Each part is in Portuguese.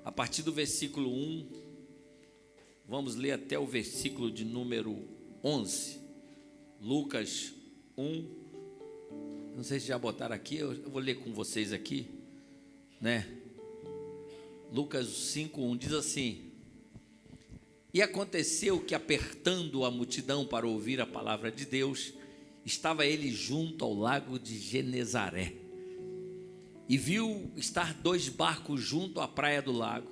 a partir do versículo 1, vamos ler até o versículo de número 11. Lucas 1, não sei se já botaram aqui, eu vou ler com vocês aqui, né? Lucas 5:1 diz assim: E aconteceu que, apertando a multidão para ouvir a palavra de Deus, estava ele junto ao lago de Genezaré, e viu estar 2 barcos junto à praia do lago,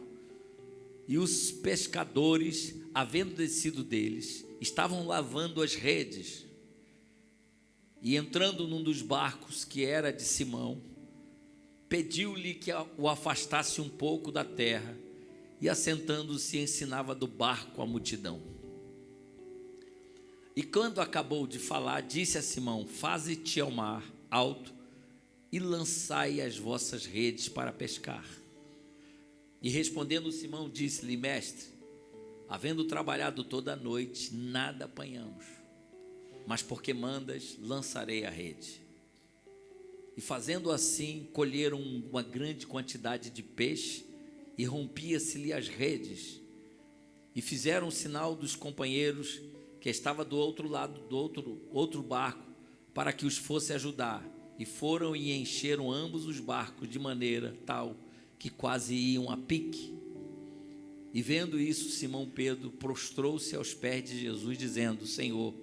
e os pescadores, havendo descido deles, estavam lavando as redes. E entrando num dos barcos, que era de Simão, pediu-lhe que o afastasse um pouco da terra, e assentando-se ensinava do barco a multidão. E quando acabou de falar, disse a Simão: Faze-te ao mar alto e lançai as vossas redes para pescar. E respondendo Simão, disse-lhe: Mestre, havendo trabalhado toda a noite, nada apanhamos, mas porque mandas, lançarei a rede. E fazendo assim, colheram uma grande quantidade de peixe, e rompia-se-lhe as redes. E fizeram o sinal dos companheiros que estava do outro lado do outro barco, para que os fosse ajudar. E foram e encheram ambos os barcos de maneira tal que quase iam a pique. E vendo isso, Simão Pedro prostrou-se aos pés de Jesus, dizendo: Senhor,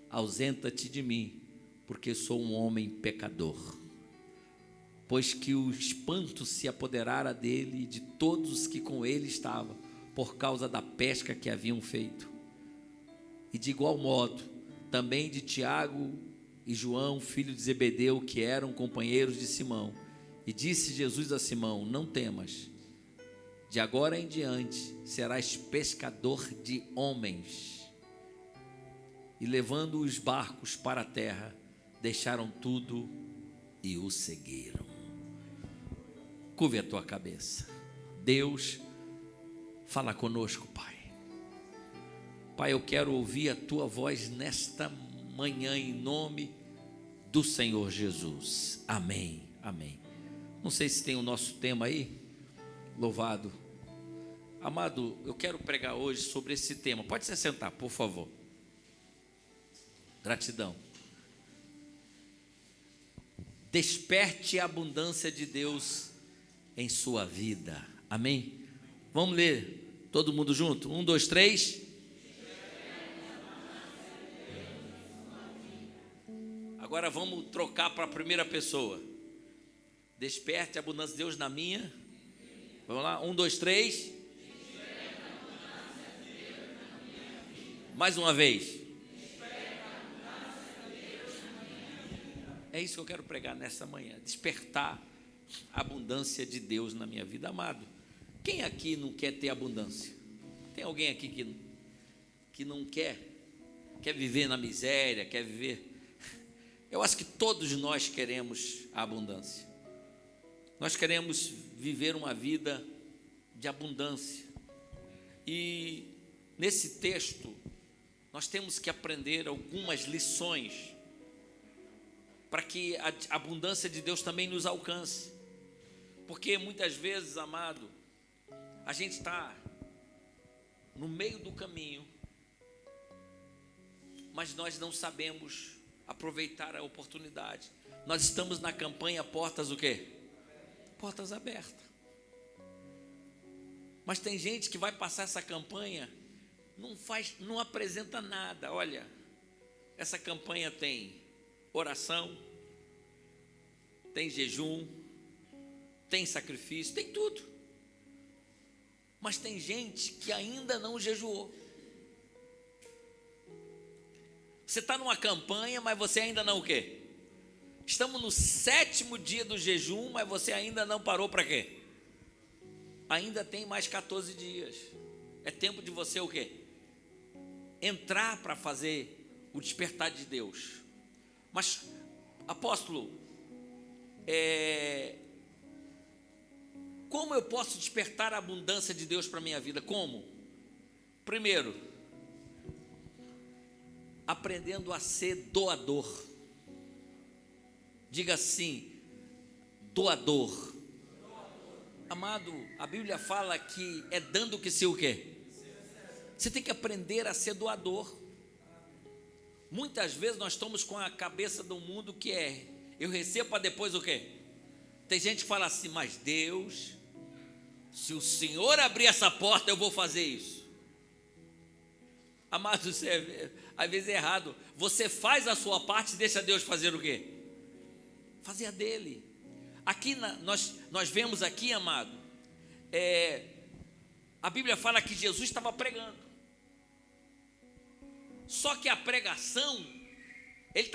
ausenta-te de mim, porque sou um homem pecador. Pois que o espanto se apoderara dele e de todos os que com ele estavam, por causa da pesca que haviam feito. E de igual modo, também de Tiago e João, filho de Zebedeu, que eram companheiros de Simão. E disse Jesus a Simão: Não temas, de agora em diante serás pescador de homens. E levando os barcos para a terra, deixaram tudo e o seguiram. Curve a tua cabeça. Deus, fala conosco, Pai. Pai, eu quero ouvir a tua voz nesta manhã, em nome do Senhor Jesus. Amém, amém. Não sei se tem o nosso tema aí. Louvado. Amado, eu quero pregar hoje sobre esse tema. Pode se sentar, por favor. Gratidão. Desperte a abundância de Deus em sua vida. Amém? Vamos ler todo mundo junto? 1, 2, 3. Agora vamos trocar para a primeira pessoa. Desperte a abundância de Deus na minha. Vamos lá? 1, 2, 3. Mais uma vez. É isso que eu quero pregar nessa manhã. Despertar a abundância de Deus na minha vida. Amado, quem aqui não quer ter abundância? Tem alguém aqui que não quer viver na miséria, quer viver? Eu acho que todos nós queremos a abundância. Nós queremos viver uma vida de abundância. E nesse texto, nós temos que aprender algumas lições para que a abundância de Deus também nos alcance. Porque muitas vezes, amado, a gente está no meio do caminho, mas nós não sabemos aproveitar a oportunidade. Nós estamos na campanha Portas o quê? Portas abertas. Mas tem gente que vai passar essa campanha, não apresenta nada. Olha, essa campanha tem oração, tem jejum, tem sacrifício, tem tudo. Mas tem gente que ainda não jejuou. Você está numa campanha, mas você ainda não o quê? Estamos no 7º dia do jejum, mas você ainda não parou para quê? Ainda tem mais 14 dias. É tempo de você o quê? Entrar para fazer o despertar de Deus. Mas, apóstolo, como eu posso despertar a abundância de Deus para a minha vida? Como? Primeiro, aprendendo a ser doador. Diga assim: doador. Amado, a Bíblia fala que é dando que se o quê? Você tem que aprender a ser doador. Muitas vezes nós estamos com a cabeça do mundo que é: eu recebo para depois o quê? Tem gente que fala assim: mas Deus, se o Senhor abrir essa porta, eu vou fazer isso. Amado, às vezes é errado. Você faz a sua parte e deixa Deus fazer o quê? Fazer a dele. Aqui nós vemos aqui, amado, a Bíblia fala que Jesus estava pregando. Só que a pregação, ele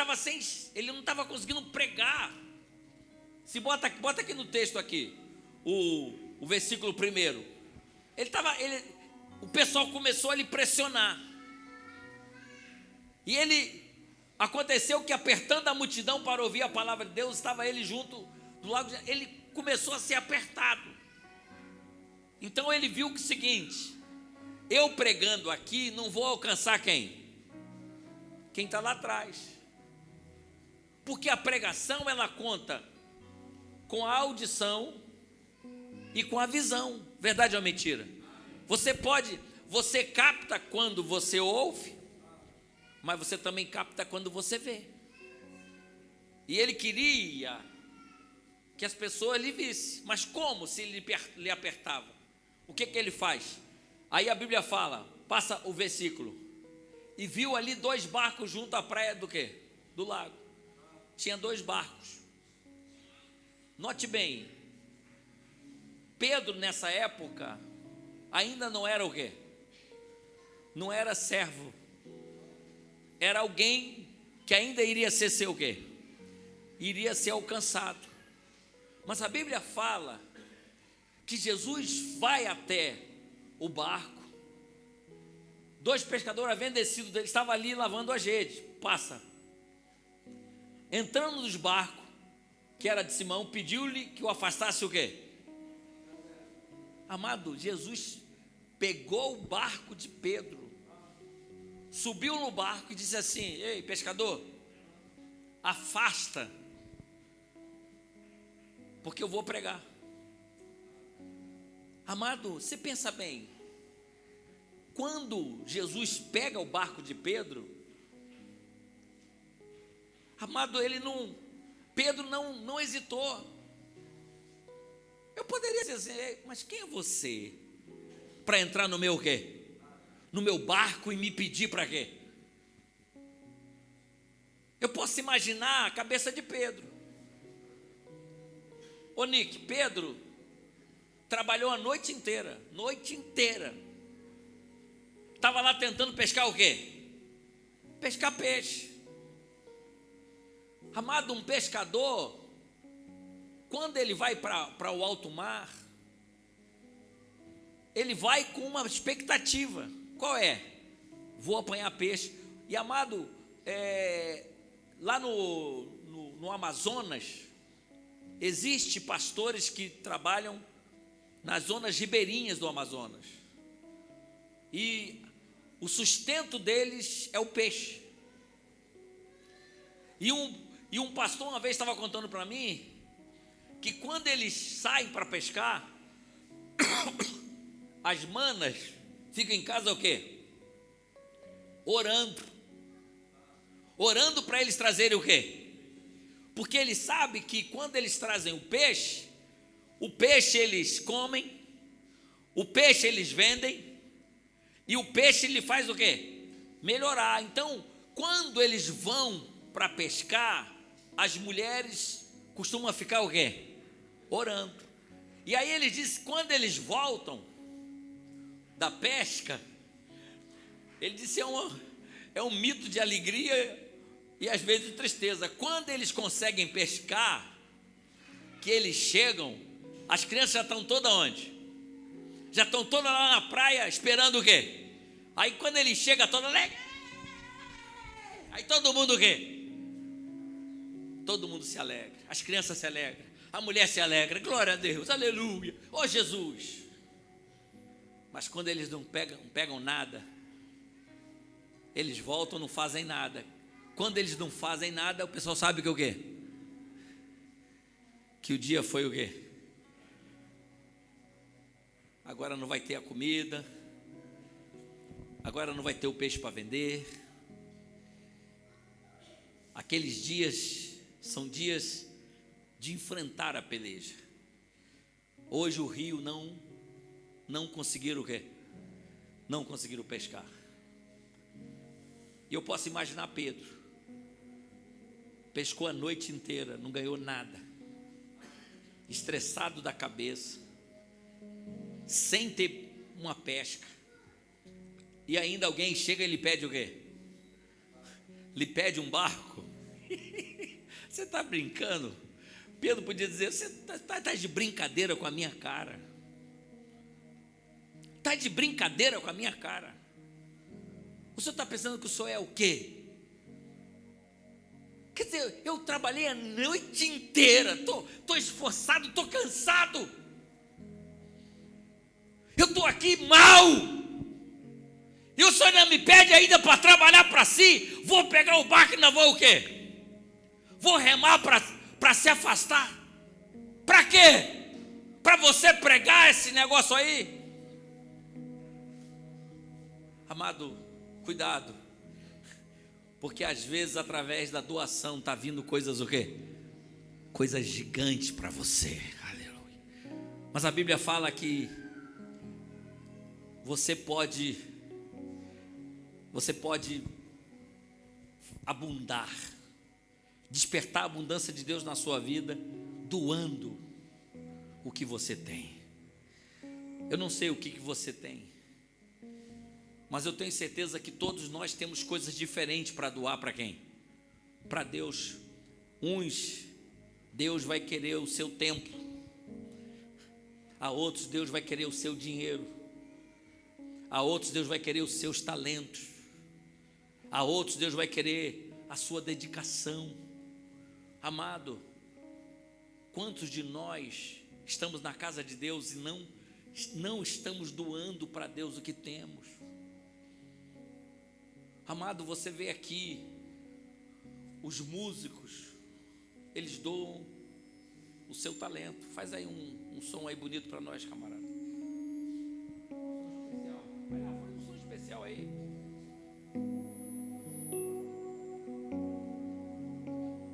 não estava conseguindo pregar. Se bota aqui no texto aqui, o versículo 1. O pessoal começou a lhe pressionar. E aconteceu que, apertando a multidão para ouvir a palavra de Deus, estava ele junto do lago. Ele começou a ser apertado. Então ele viu que o seguinte: eu pregando aqui não vou alcançar quem? Quem está lá atrás. Porque a pregação, ela conta com a audição e com a visão. Verdade ou mentira? Você capta quando você ouve, mas você também capta quando você vê. E ele queria que as pessoas lhe vissem. Mas como se ele lhe apertava? O que ele faz? Aí a Bíblia fala, passa o versículo: e viu ali 2 barcos junto à praia do quê? Do lago. Tinha 2 barcos. Note bem, Pedro nessa época ainda não era o quê? Não era servo. Era alguém que ainda iria ser seu o quê? Iria ser alcançado. Mas a Bíblia fala que Jesus vai até o barco. 2 pescadores, havendo descido dele, estavam ali lavando as redes. Passa. Entrando nos barcos, que era de Simão, pediu-lhe que o afastasse o quê? Amado, Jesus pegou o barco de Pedro, subiu no barco e disse assim: ei, pescador, afasta, porque eu vou pregar. Amado, você pensa bem, quando Jesus pega o barco de Pedro, amado, Pedro não hesitou. Eu poderia dizer: mas quem é você para entrar no meu quê? No meu barco e me pedir para quê? Eu posso imaginar a cabeça de Pedro. Ô Nick, Pedro trabalhou a noite inteira. Estava lá tentando pescar o quê? Pescar peixe. Amado, um pescador, quando ele vai para o alto mar, ele vai com uma expectativa. Qual é? Vou apanhar peixe. E amado, lá no Amazonas, existe pastores que trabalham nas zonas ribeirinhas do Amazonas. E o sustento deles é o peixe. E um pastor uma vez estava contando para mim que quando eles saem para pescar, as manas ficam em casa o quê? Orando para eles trazerem o quê? Porque eles sabem que quando eles trazem o peixe eles comem, o peixe eles vendem, e o peixe ele faz o quê? Melhorar. Então, quando eles vão para pescar, as mulheres costumam ficar o quê? Orando. E aí ele diz, quando eles voltam da pesca, ele disse, é um mito de alegria e às vezes de tristeza. Quando eles conseguem pescar, que eles chegam, as crianças já estão todas onde? Já estão todas lá na praia esperando o quê? Aí quando ele chega, toda alegre, aí todo mundo o quê? Todo mundo se alegra, as crianças se alegram, a mulher se alegra, glória a Deus, aleluia, ó Jesus. Mas quando eles não pegam nada, eles voltam, não fazem nada. Quando eles não fazem nada, o pessoal sabe que o quê? Que o dia foi o quê? agora não vai ter a comida, agora não vai ter o peixe para vender. Aqueles dias são dias de enfrentar a peleja. Hoje o rio não conseguiram o quê? Não conseguiram pescar. E eu posso imaginar Pedro, pescou a noite inteira, não ganhou nada, estressado da cabeça, sem ter uma pesca, e ainda alguém chega e lhe pede o quê? Lhe pede um barco. Você está brincando? Pedro podia dizer: você está de brincadeira com a minha cara, está de brincadeira com a minha cara. O senhor está pensando que o senhor é o quê? Quer dizer, eu trabalhei a noite inteira, estou esforçado, estou cansado, eu estou aqui mal, e o senhor ainda me pede ainda para trabalhar para si. Vou pegar o barco e ainda vou o quê? Vou remar para se afastar. Para quê? Para você pregar esse negócio aí? Amado, cuidado, porque às vezes através da doação está vindo coisas o quê? Coisas gigantes para você. Aleluia. Mas a Bíblia fala que você pode abundar, despertar a abundância de Deus na sua vida, doando o que você tem. Eu não sei o que você tem, mas eu tenho certeza que todos nós temos coisas diferentes para doar. Para quem? Para Deus. Uns, Deus vai querer o seu tempo, a outros Deus vai querer o seu dinheiro, a outros Deus vai querer os seus talentos, a outros Deus vai querer a sua dedicação. Amado, quantos de nós estamos na casa de Deus e não estamos doando para Deus o que temos? Amado, você vê aqui os músicos, eles doam o seu talento. Faz aí um som aí bonito para nós, camarada. Vai lá, faz um som especial aí.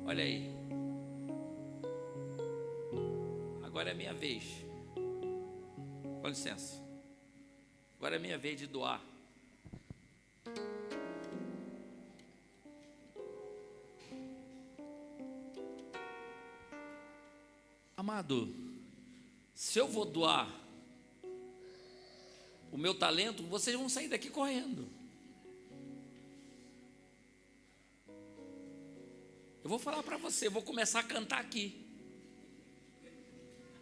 Olha aí. Agora é a minha vez. Com licença. Agora é a minha vez de doar. Amado, se eu vou doar o meu talento, vocês vão sair daqui correndo. Eu vou falar para você, eu vou começar a cantar aqui.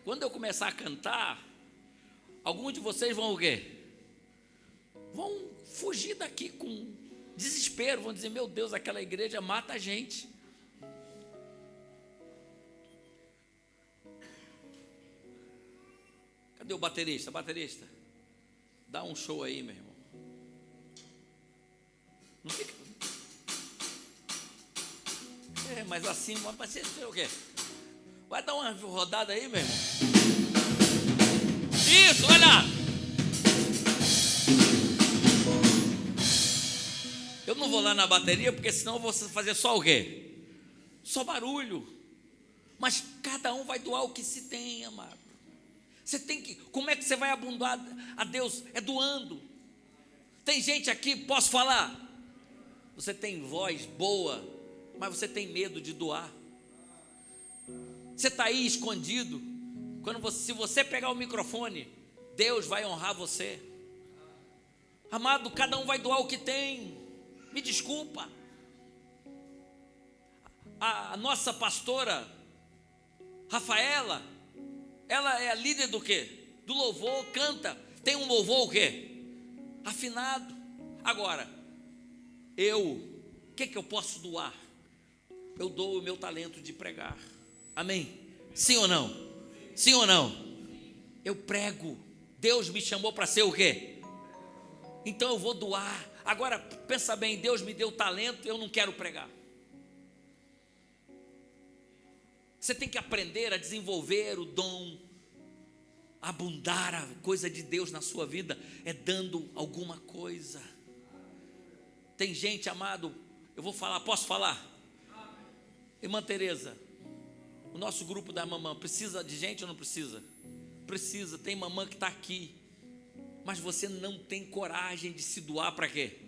Quando eu começar a cantar, alguns de vocês vão o quê? Vão fugir daqui com desespero, vão dizer: meu Deus, aquela igreja mata a gente. Cadê o baterista? Baterista, dá um show aí, meu irmão. Não fica... mas assim, vai ser o quê? Vai dar uma rodada aí, meu irmão. Isso, vai lá. Eu não vou lá na bateria, porque senão eu vou fazer só o quê? Só barulho. Mas cada um vai doar o que se tem, amado. Você tem que... Como é que você vai abundar a Deus? É doando. Tem gente aqui, posso falar? Você tem voz boa, mas você tem medo de doar. Você está aí escondido. Se você pegar o microfone, Deus vai honrar você. Amado, cada um vai doar o que tem. Me desculpa. A nossa pastora Rafaela, ela é a líder do quê? Do louvor, canta. Tem um louvor o quê? Afinado. Agora, o que eu posso doar? Eu dou o meu talento de pregar. Amém? Sim ou não? Sim ou não? Eu prego. Deus me chamou para ser o quê? Então eu vou doar. Agora, pensa bem, Deus me deu talento, eu não quero pregar. Você tem que aprender a desenvolver o dom. abundar a coisa de Deus na sua vida é dando alguma coisa. Tem gente, amado, eu vou falar, posso falar? Irmã Tereza, o nosso grupo da mamã precisa de gente ou não precisa? Precisa, tem mamã que está aqui, mas você não tem coragem de se doar para quê?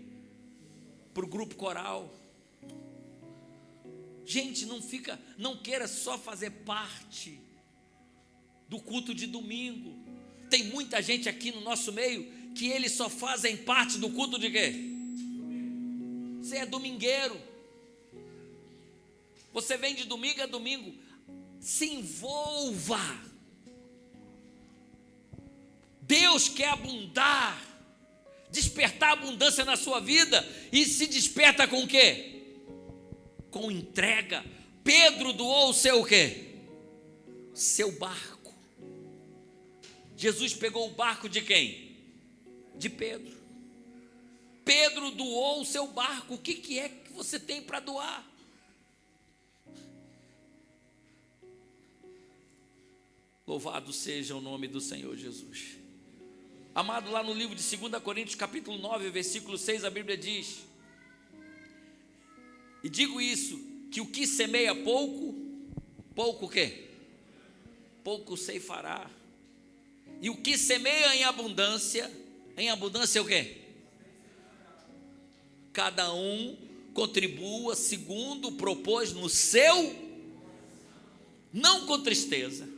Para o grupo coral. Gente, não queira só fazer parte do culto de domingo. Tem muita gente aqui no nosso meio que eles só fazem parte do culto de quê? Você é domingueiro. Você vem de domingo a domingo. Se envolva. Deus quer abundar, despertar abundância na sua vida. E se desperta com o quê? Com entrega. Pedro doou o seu o quê? Seu barco. Jesus pegou o barco de quem? De Pedro. Pedro doou o seu barco. O que é que você tem para doar? Louvado seja o nome do Senhor Jesus. Amado, lá no livro de 2 Coríntios capítulo 9, versículo 6, a Bíblia diz: e digo isso, que o que semeia pouco, pouco o quê? Pouco ceifará. E o que semeia em abundância o quê? Cada um contribua segundo propôs no seu, não com tristeza,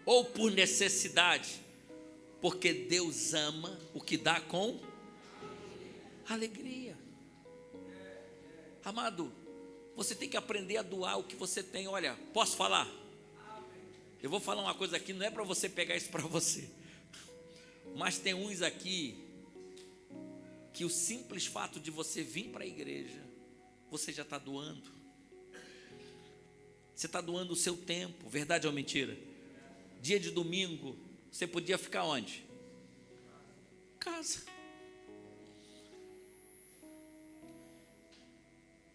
ou por necessidade, porque Deus ama o que dá com alegria. Amado, você tem que aprender a doar o que você tem. Olha, posso falar? Eu vou falar uma coisa aqui, não é para você pegar isso para você, mas tem uns aqui que o simples fato de você vir para a igreja, você já está doando. Você está doando o seu tempo, verdade ou mentira? Dia de domingo, você podia ficar onde? Casa.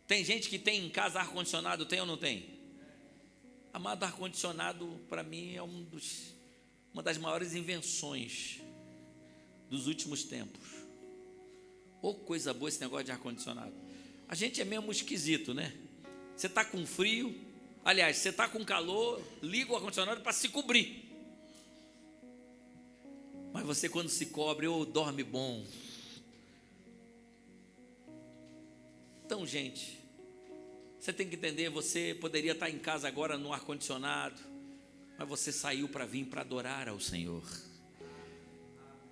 Tem gente que tem em casa ar-condicionado, tem ou não tem? Amado, ar-condicionado para mim é uma das maiores invenções dos últimos tempos. Ô, coisa boa esse negócio de ar-condicionado. A gente é mesmo esquisito, né? Você está com frio, aliás, você está com calor, liga o ar-condicionado para se cobrir. Mas você, quando se cobre, dorme bom. Então, gente, você tem que entender, você poderia estar em casa agora no ar-condicionado, mas você saiu para vir para adorar ao Senhor.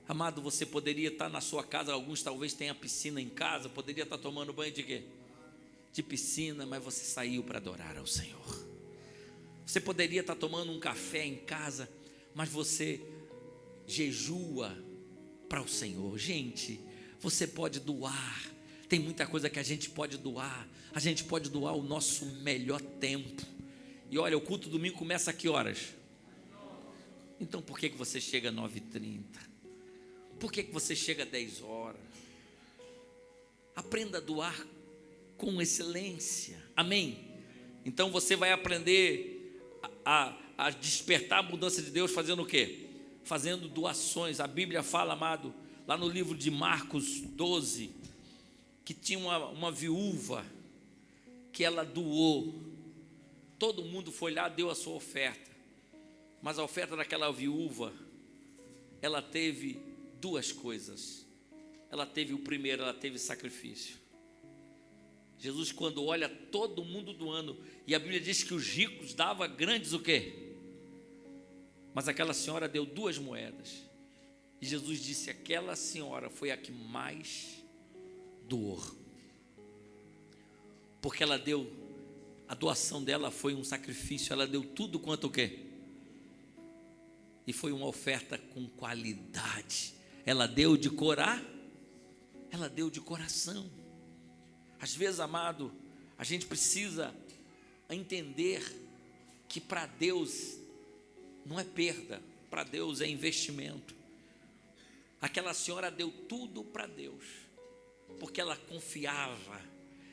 Amado, você poderia estar na sua casa, alguns talvez tenham piscina em casa, poderia estar tomando banho de quê? De piscina, mas você saiu para adorar ao Senhor. Você poderia estar tomando um café em casa, mas você jejua para o Senhor. Gente, você pode doar. Tem muita coisa que a gente pode doar. A gente pode doar o nosso melhor tempo. E olha, o culto domingo começa a que horas? Então por que você chega às 9h30? Por que você chega às 10 horas? Aprenda a doar com excelência. Amém? Então você vai aprender a despertar a abundância de Deus fazendo o quê? Fazendo doações. A Bíblia fala, amado, lá no livro de Marcos 12, que tinha uma viúva que ela doou. Todo mundo foi lá, deu a sua oferta, mas a oferta daquela viúva, ela teve duas coisas. Ela teve o primeiro, ela teve sacrifício. Jesus, quando olha todo mundo doando, e a Bíblia diz que os ricos davam grandes o quê? Mas aquela senhora deu 2 moedas. E Jesus disse, aquela senhora foi a que mais doou. Porque ela deu, a doação dela foi um sacrifício, ela deu tudo quanto o quê? E foi uma oferta com qualidade. Ela deu de ela deu de coração. Às vezes, amado, a gente precisa entender que para Deus não é perda, para Deus é investimento. Aquela senhora deu tudo para Deus, porque ela confiava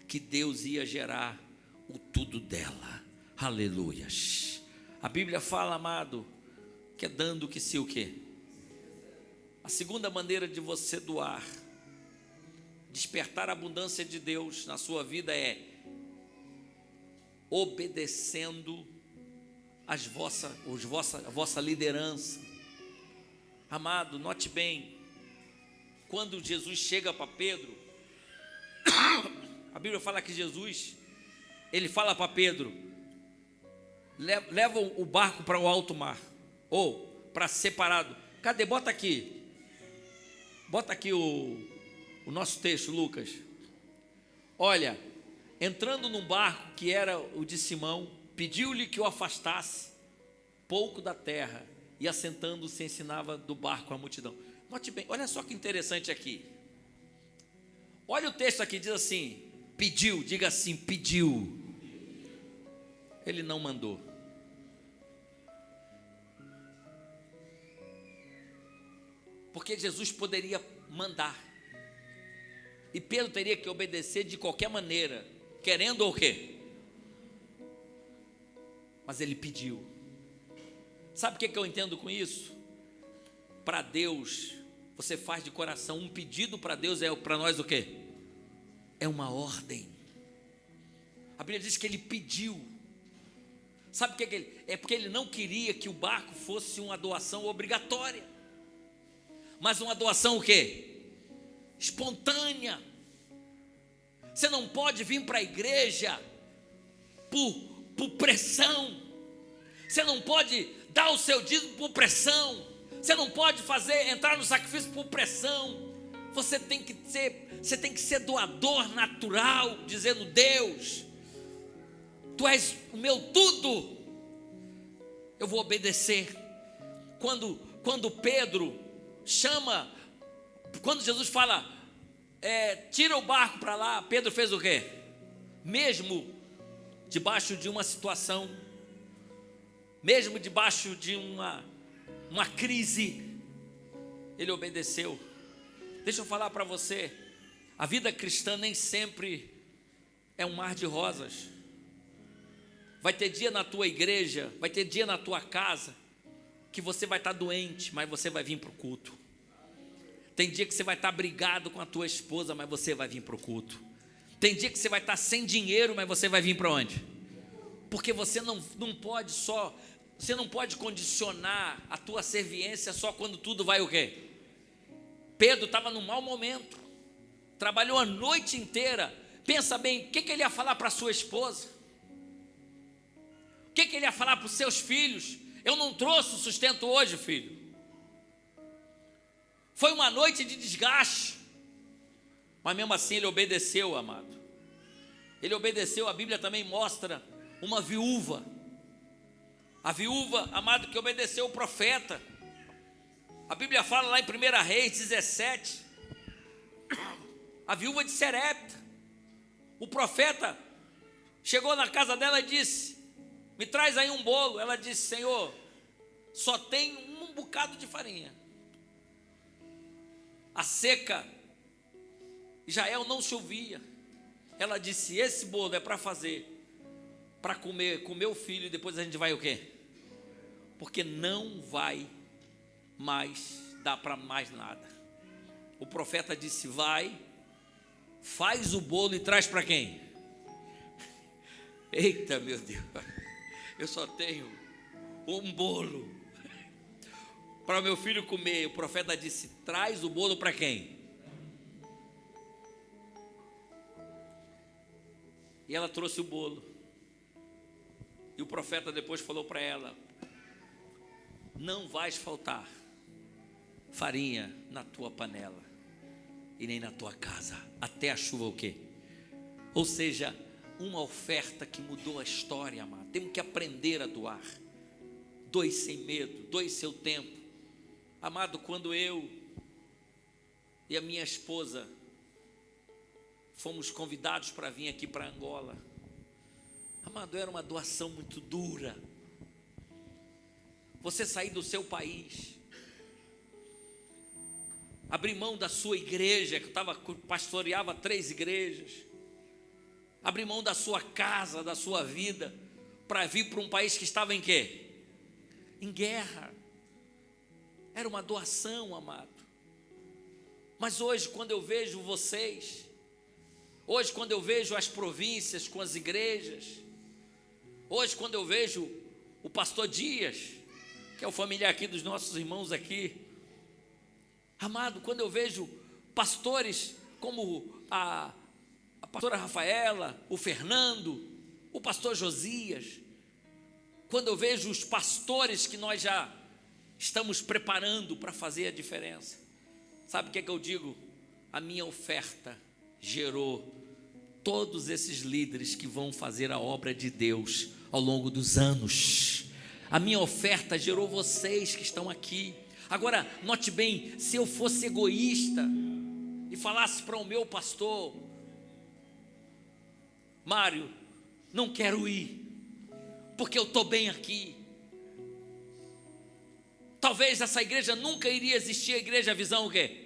que Deus ia gerar o tudo dela. Aleluias. A Bíblia fala, amado, que é dando que se o quê? A segunda maneira de você doar, despertar a abundância de Deus na sua vida é obedecendo a vossa liderança. Amado, note bem, quando Jesus chega para Pedro, a Bíblia fala que Jesus, ele fala para Pedro, leva o barco para o alto mar, ou para separado. Cadê? Bota aqui o nosso texto, Lucas. Olha, entrando num barco que era o de Simão, pediu-lhe que o afastasse pouco da terra, e assentando-se ensinava do barco a multidão. Note bem, olha só que interessante aqui. Olha o texto aqui, diz assim, pediu, diga assim, pediu. Ele não mandou. Porque Jesus poderia mandar. E Pedro teria que obedecer de qualquer maneira, querendo ou quê? Mas ele pediu. Sabe o que eu entendo com isso? Para Deus, você faz de coração um pedido para Deus, é para nós o quê? É uma ordem. A Bíblia diz que ele pediu. Sabe o que ele? É porque ele não queria que o barco fosse uma doação obrigatória, mas uma doação o quê? Espontânea. Você não pode vir para a igreja por pressão. Você não pode dar o seu dízimo por pressão. Você não pode entrar no sacrifício por pressão. Você tem que ser doador natural, dizendo: Deus, Tu és o meu tudo, eu vou obedecer. Quando Pedro chama, quando Jesus fala, tira o barco para lá, Pedro fez o quê? Mesmo debaixo de uma situação, mesmo debaixo de uma crise, ele obedeceu. Deixa eu falar para você, a vida cristã nem sempre é um mar de rosas. Vai ter dia na tua igreja, vai ter dia na tua casa, que você vai estar doente, mas você vai vir para o culto. Tem dia que você vai estar brigado com a tua esposa, mas você vai vir para o culto. Tem dia que você vai estar sem dinheiro, mas você vai vir para onde? Porque você não pode só, você não pode condicionar a tua serviência só quando tudo vai o quê? Pedro estava num mau momento, trabalhou a noite inteira. Pensa bem, o que ele ia falar para sua esposa? O que ele ia falar para os seus filhos? Eu não trouxe o sustento hoje, filho. Foi uma noite de desgaste, mas mesmo assim ele obedeceu, amado. Ele obedeceu. A Bíblia também mostra uma viúva, a viúva, amado, que obedeceu o profeta. A Bíblia fala lá em 1 Reis 17, a viúva de Serepta, o profeta chegou na casa dela e disse: me traz aí um bolo. Ela disse: Senhor, só tem um bocado de farinha. A seca, Israel não chovia. Ela disse: esse bolo é para fazer, para comer com meu filho, e depois a gente vai o quê? Porque não vai mais dar para mais nada. O profeta disse: vai, faz o bolo e traz para quem? Eita, meu Deus, eu só tenho um bolo para o meu filho comer. O profeta disse: traz o bolo para quem? E ela trouxe o bolo. E o profeta depois falou para ela: não vais faltar farinha na tua panela e nem na tua casa, até a chuva o quê? Ou seja, uma oferta que mudou a história, amado. Temos que aprender a doar. Doe sem medo, doe seu tempo. Amado, quando eu e a minha esposa fomos convidados para vir aqui para Angola, amado, era uma doação muito dura. Você sair do seu país, abrir mão da sua igreja, que eu pastoreava 3 igrejas, abrir mão da sua casa, da sua vida, para vir para um país que estava em quê? Em guerra. era uma doação, amado. Mas hoje, quando eu vejo vocês, hoje, quando eu vejo as províncias com as igrejas, hoje, quando eu vejo o pastor Dias, que é o familiar aqui dos nossos irmãos aqui, amado, quando eu vejo pastores como a pastora Rafaela, o Fernando, o pastor Josias, quando eu vejo os pastores que nós já estamos preparando para fazer a diferença, sabe o que é que eu digo? A minha oferta gerou todos esses líderes que vão fazer a obra de Deus ao longo dos anos. A minha oferta gerou vocês que estão aqui. Agora, note bem, se eu fosse egoísta e falasse para o meu pastor: Mário, não quero ir, porque eu estou bem aqui, talvez essa igreja nunca iria existir, a igreja Visão o quê?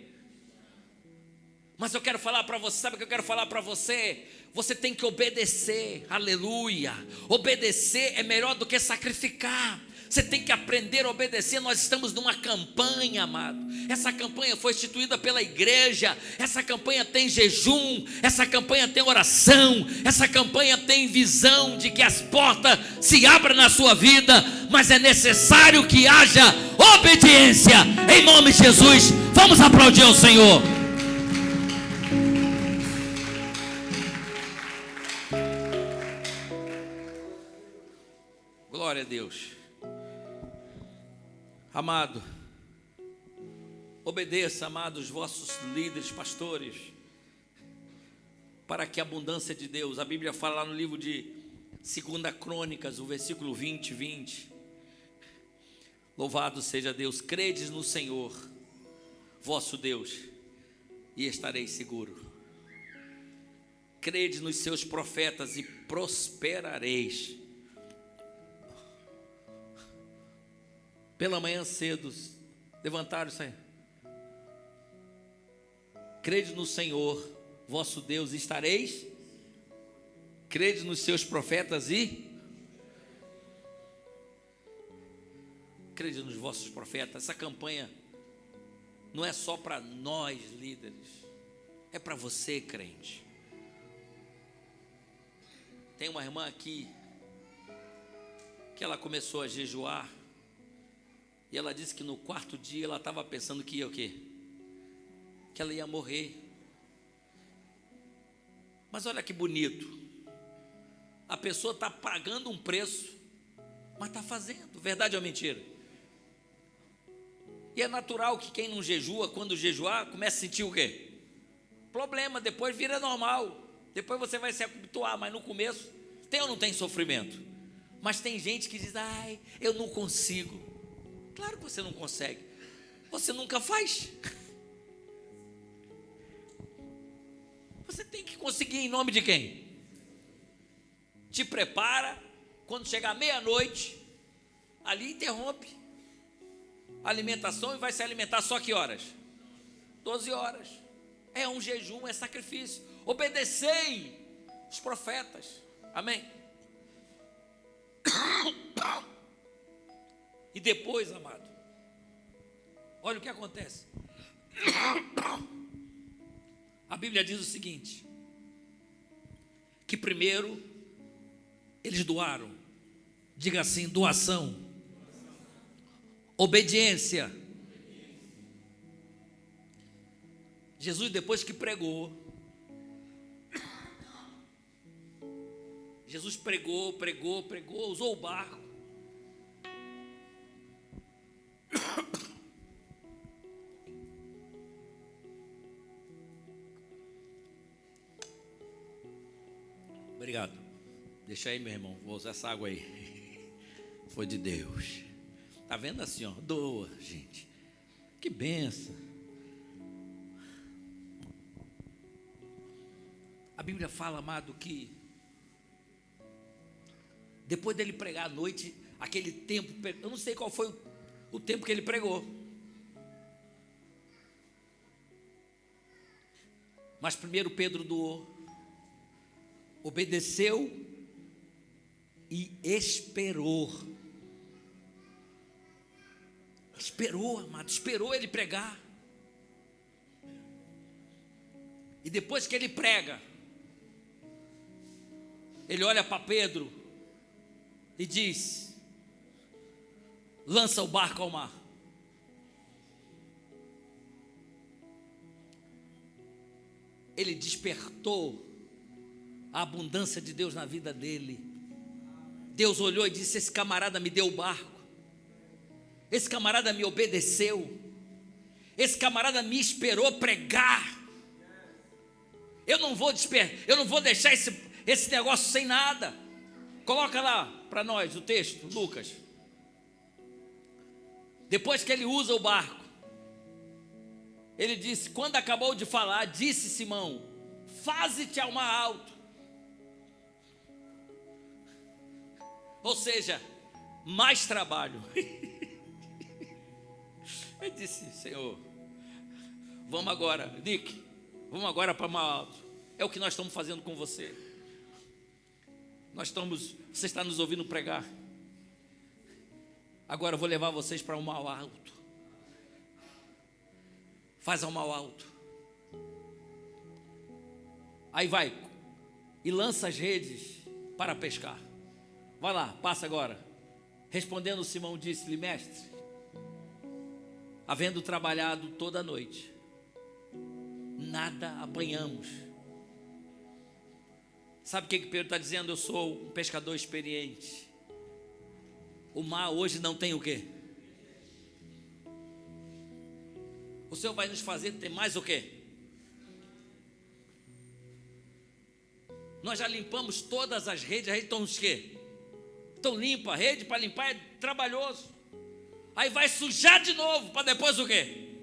Mas eu quero falar para você, sabe o que eu quero falar para você? Você tem que obedecer, aleluia. Obedecer é melhor do que sacrificar. Você tem que aprender a obedecer. Nós estamos numa campanha, amado. Essa campanha foi instituída pela igreja. Essa campanha tem jejum. Essa campanha tem oração. Essa campanha tem visão de que as portas se abram na sua vida. Mas é necessário que haja obediência. Em nome de Jesus, vamos aplaudir ao Senhor. Glória a Deus. Amado, obedeça, amado, os vossos líderes, pastores, para que a abundância de Deus, a Bíblia fala lá no livro de 2 Crônicas, o versículo 20. Louvado seja Deus. Credes no Senhor, vosso Deus, e estareis seguro. Crede nos seus profetas e prosperareis. Pela manhã cedo, levantaram isso aí. Crede no Senhor, vosso Deus, e estareis. Crede nos seus profetas e crede nos vossos profetas. Essa campanha não é só para nós líderes, é para você, crente. Tem uma irmã aqui que ela começou a jejuar. E ela disse que no 4º dia ela estava pensando que ia o quê? Que ela ia morrer. Mas olha que bonito. A pessoa está pagando um preço, mas está fazendo. Verdade ou mentira? E é natural que quem não jejua, quando jejuar, comece a sentir o quê? Problema, depois vira normal. Depois você vai se habituar, mas no começo tem ou não tem sofrimento? Mas tem gente que diz: ai, eu não consigo. Claro que você não consegue. Você nunca faz. Você tem que conseguir em nome de quem? Te prepara. Quando chegar meia-noite, ali interrompe a alimentação e vai se alimentar só que horas? 12 horas. É um jejum, é sacrifício. Obedecei os profetas. Amém? E depois, amado, olha o que acontece. A Bíblia diz o seguinte: que primeiro eles doaram. Diga assim: doação, obediência. Jesus, depois que pregou, Jesus pregou, usou o barco. Obrigado. Deixa aí, meu irmão. Vou usar essa água aí. Foi de Deus. Tá vendo assim, ó? Doa, gente. Que benção. A Bíblia fala, amado, que depois dele pregar à noite, aquele tempo, eu não sei qual foi o tempo que ele pregou. Mas primeiro Pedro doou, obedeceu e esperou. Esperou, amado, esperou ele pregar. E depois que ele prega, ele olha para Pedro e diz: lança o barco ao mar. Ele despertou a abundância de Deus na vida dele. Deus olhou e disse: esse camarada me deu o barco, esse camarada me obedeceu, esse camarada me esperou pregar. Eu não vou deixar esse negócio sem nada. Coloca lá para nós o texto, Lucas. Depois que ele usa o barco, ele disse, quando acabou de falar, disse Simão: faze-te ao mar alto. Ou seja, mais trabalho. Ele disse: Senhor, vamos agora, Nick, vamos agora para o mar alto. É o que nós estamos fazendo com você. Você está nos ouvindo pregar. Agora eu vou levar vocês para o mar alto. Faz ao mar alto. Aí vai e lança as redes para pescar. Vai lá, passa agora. Respondendo Simão, disse-lhe: mestre, havendo trabalhado toda a noite, nada apanhamos. Sabe o que Pedro está dizendo? Eu sou um pescador experiente. O mar hoje não tem o quê? O Senhor vai nos fazer ter mais o quê? Nós já limpamos todas as redes estão os quê? Estão limpas, a rede para limpar é trabalhoso. Aí vai sujar de novo, para depois o quê?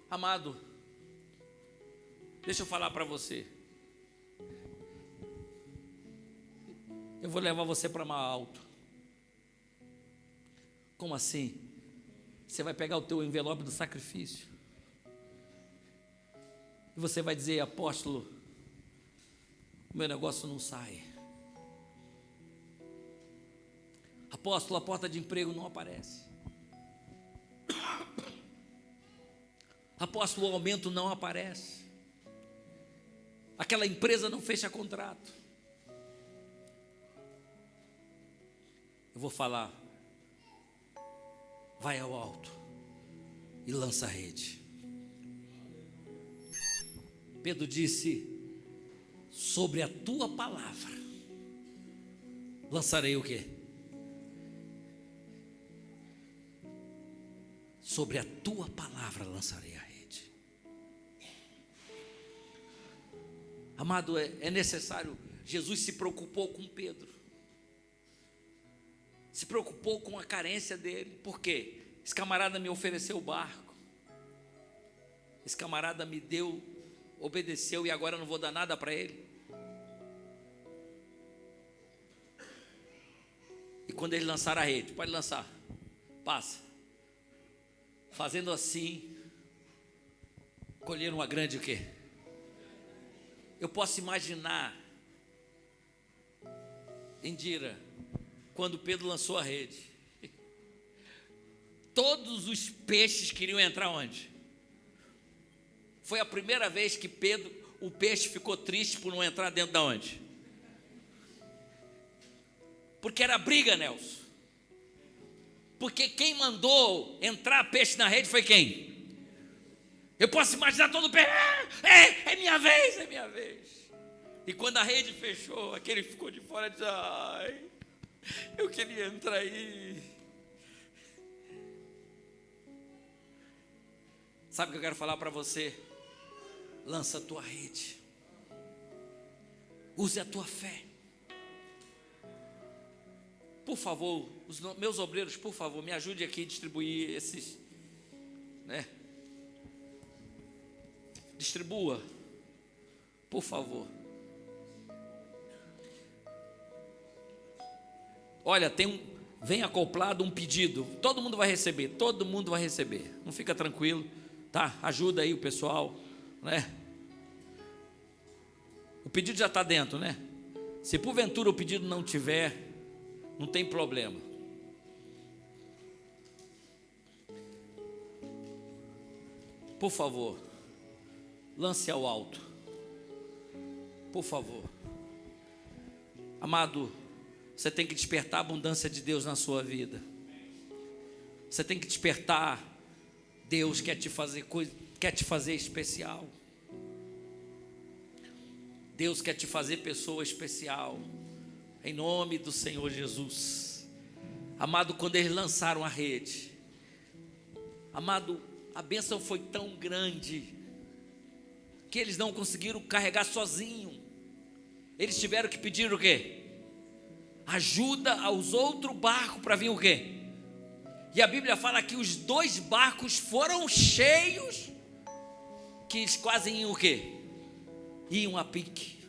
Amado, deixa eu falar para você. Eu vou levar você para mar alto. Como assim? Você vai pegar o teu envelope do sacrifício e você vai dizer: apóstolo, o meu negócio não sai. Apóstolo, a porta de emprego não aparece. Apóstolo, o aumento não aparece. Aquela empresa não fecha contrato. Eu vou falar: vai ao alto e lança a rede. Pedro disse: sobre a tua palavra lançarei o quê? Sobre a tua palavra lançarei a rede. Amado, é necessário. Jesus se preocupou com Pedro. Se preocupou com a carência dele. Por quê? Esse camarada me ofereceu o barco. Esse camarada me deu, obedeceu, e agora eu não vou dar nada para ele. E quando ele lançar a rede, pode lançar, passa. Fazendo assim, colheram uma grande o quê? Eu posso imaginar, Indira, quando Pedro lançou a rede, todos os peixes queriam entrar onde? Foi a primeira vez que o peixe ficou triste por não entrar dentro da onde? Porque era briga, Nelson. Porque quem mandou entrar peixe na rede foi quem? Eu posso imaginar todo o peixe: é minha vez, é minha vez. E quando a rede fechou, aquele ficou de fora e disse: ai, eu queria entrar aí. Sabe o que eu quero falar para você? Lança a tua rede. Use a tua fé. Por favor, os meus obreiros, por favor, me ajude aqui a distribuir esses, né? Distribua, por favor. Olha, vem acoplado um pedido. Todo mundo vai receber, todo mundo vai receber. Não fica tranquilo, tá? Ajuda aí o pessoal, né? O pedido já está dentro, né? Se porventura o pedido não tiver, não tem problema. Por favor, lance ao alto. Por favor. Amado, você tem que despertar a abundância de Deus na sua vida. Você tem que despertar. Deus quer te fazer quer te fazer especial. Deus quer te fazer pessoa especial. Em nome do Senhor Jesus. Amado, quando eles lançaram a rede, amado, a bênção foi tão grande que eles não conseguiram carregar sozinho. Eles tiveram que pedir o quê? Ajuda aos outros barcos para vir o quê? E a Bíblia fala que os 2 barcos foram cheios, que eles quase iam o quê? Iam a pique.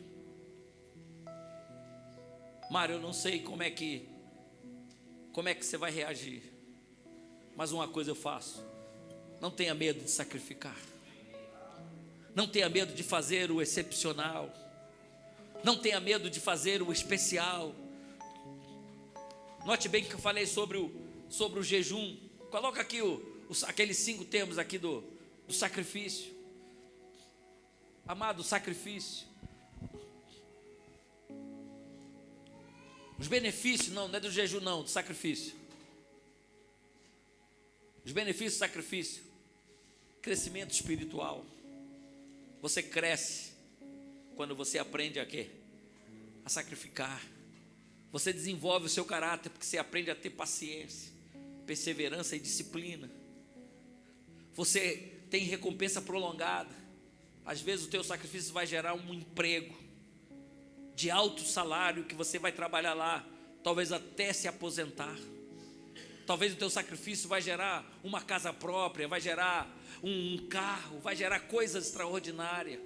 Mário, eu não sei como é que você vai reagir, mas uma coisa eu faço: não tenha medo de sacrificar, não tenha medo de fazer o excepcional, não tenha medo de fazer o especial. Note bem que eu falei sobre o jejum. Coloca aqui aqueles 5 termos aqui do sacrifício. Amado, sacrifício. Os benefícios, não é do jejum não, do sacrifício. Os benefícios do sacrifício. Crescimento espiritual. Você cresce quando você aprende a quê? A sacrificar. Você desenvolve o seu caráter porque você aprende a ter paciência, perseverança e disciplina. Você tem recompensa prolongada. Às vezes o teu sacrifício vai gerar um emprego de alto salário, que você vai trabalhar lá, talvez até se aposentar. Talvez o teu sacrifício vai gerar uma casa própria, vai gerar um carro, vai gerar coisas extraordinárias.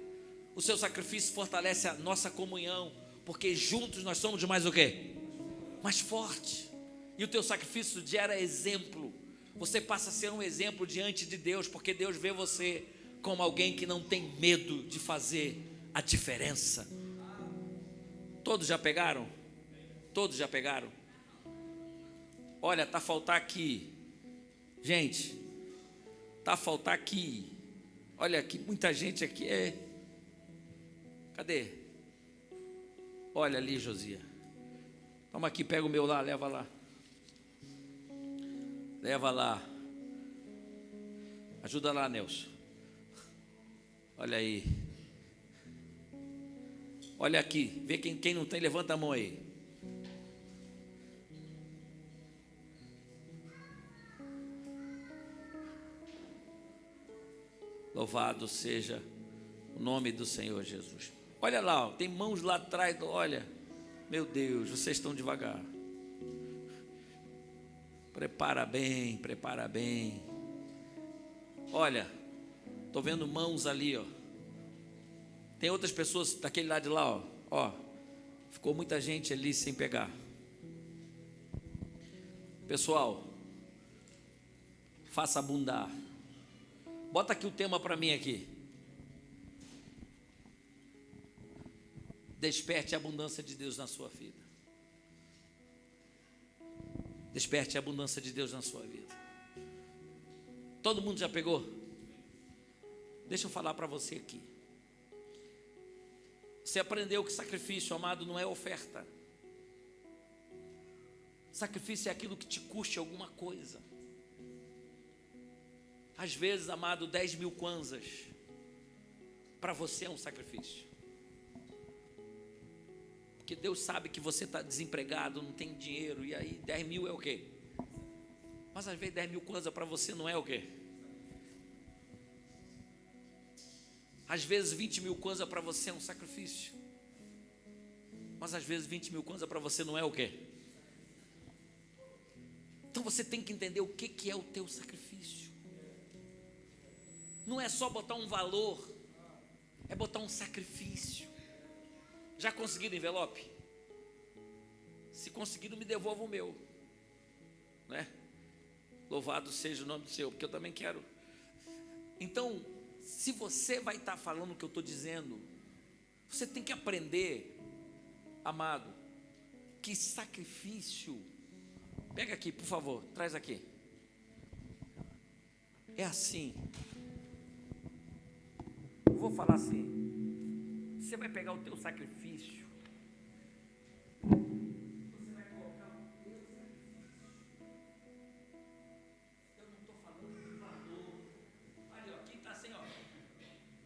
O seu sacrifício fortalece a nossa comunhão, porque juntos nós somos mais o quê? Mais forte. E o teu sacrifício gera exemplo. Você passa a ser um exemplo diante de Deus, porque Deus vê você como alguém que não tem medo de fazer a diferença. Todos já pegaram? Todos já pegaram? Olha, tá a faltar aqui. Gente, tá a faltar aqui. Olha aqui, muita gente aqui Cadê? Olha ali, Josia. Toma aqui, pega o meu lá, leva lá. Leva lá. Ajuda lá, Nelson. Olha aí. Olha aqui, vê quem não tem, levanta a mão aí. Louvado seja o nome do Senhor Jesus. Olha lá, tem mãos lá atrás, olha. Meu Deus, vocês estão devagar. Prepara bem, prepara bem. Olha, estou vendo mãos ali, ó. Tem outras pessoas daquele lado de lá, ó. Ficou muita gente ali sem pegar. Pessoal, faça abundar. Bota aqui o tema para mim aqui. Desperte a abundância de Deus na sua vida. Desperte a abundância de Deus na sua vida. Todo mundo já pegou? Deixa eu falar para você aqui. Você aprendeu que sacrifício, amado, não é oferta. Sacrifício é aquilo que te custe alguma coisa. Às vezes, amado, 10 mil kwanzas para você é um sacrifício. Porque Deus sabe que você está desempregado, não tem dinheiro, e aí 10 mil é o quê? Mas às vezes 10 mil kwanzas para você não é o quê? Às vezes 20 mil kwanzas para você é um sacrifício. Mas às vezes 20 mil kwanzas para você não é o quê? Então você tem que entender o que é o teu sacrifício. Não é só botar um valor, é botar um sacrifício. Já conseguiram envelope? Se conseguiram, me devolva o meu, né? Louvado seja o nome do Senhor, porque eu também quero. Então, se você vai estar falando o que eu estou dizendo, você tem que aprender, amado, que sacrifício. Pega aqui, por favor, traz aqui. É assim. vou falar assim. Você vai pegar o teu sacrifício. Você vai colocar o teu sacrifício. Eu não estou falando de valor. Ali, ó, quem está sem, ó.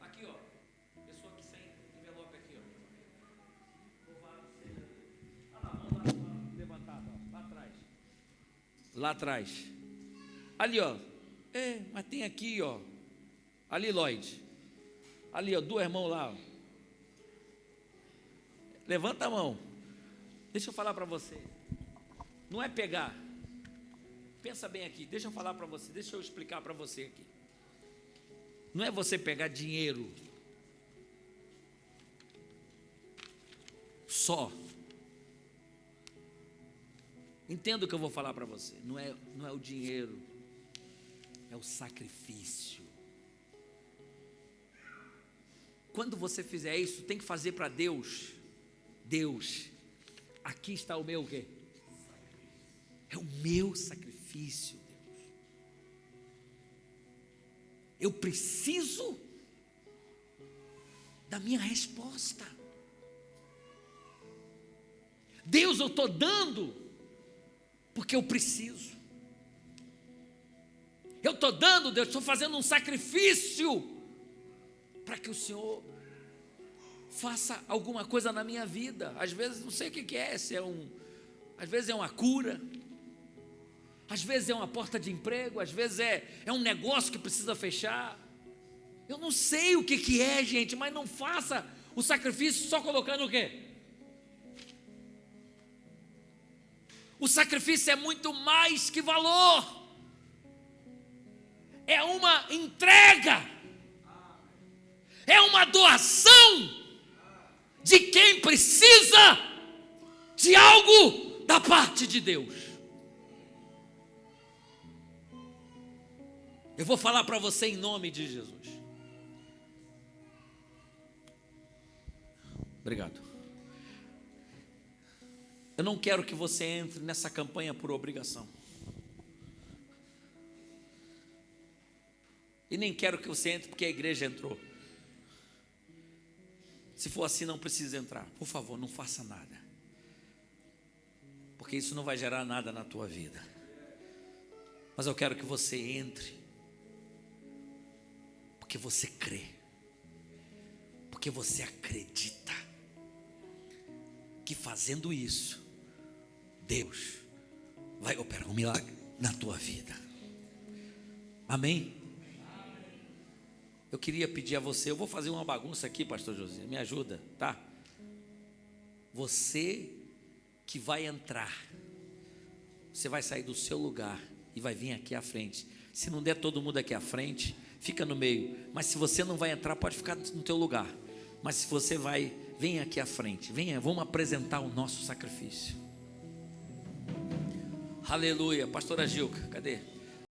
Aqui, ó. Pessoa que sem envelope aqui, ó. Louvado seja Deus. Olha lá, mão lá, levantada, ó, lá atrás. Lá atrás. Ali, ó. Mas tem aqui, ó. Ali, Lloyd. Ali, ó, 2 mãos lá. Ó. Levanta a mão. Deixa eu falar para você. Não é pegar. Pensa bem aqui. Deixa eu falar para você. Deixa eu explicar para você aqui. Não é você pegar dinheiro só. Entenda o que eu vou falar para você. Não é o dinheiro. É o sacrifício. Quando você fizer isso, tem que fazer para Deus. Deus, aqui está o meu o quê? É o meu sacrifício, Deus. Eu preciso da minha resposta. Deus, eu estou dando porque eu preciso. Eu estou dando, Deus, estou fazendo um sacrifício para que o Senhor faça alguma coisa na minha vida. Às vezes não sei o que é, às vezes é uma cura, às vezes é uma porta de emprego, às vezes é um negócio que precisa fechar. Eu não sei o que é, gente, mas não faça o sacrifício só colocando o quê? O sacrifício é muito mais que valor. É uma entrega. É uma doação de quem precisa de algo da parte de Deus. Eu vou falar para você em nome de Jesus. Obrigado. Eu não quero que você entre nessa campanha por obrigação. E nem quero que você entre porque a igreja entrou. Se for assim, não precisa entrar. Por favor, não faça nada. Porque isso não vai gerar nada na tua vida. Mas eu quero que você entre. Porque você crê. Porque você acredita. Que fazendo isso, Deus vai operar um milagre na tua vida. Amém? Eu queria pedir a você, eu vou fazer uma bagunça aqui, pastor José, me ajuda, tá? Você que vai entrar, você vai sair do seu lugar e vai vir aqui à frente. Se não der todo mundo aqui à frente, fica no meio. Mas se você não vai entrar, pode ficar no teu lugar. Mas se você vai, vem aqui à frente. Venha, vamos apresentar o nosso sacrifício. Aleluia. Pastora Gilca, cadê?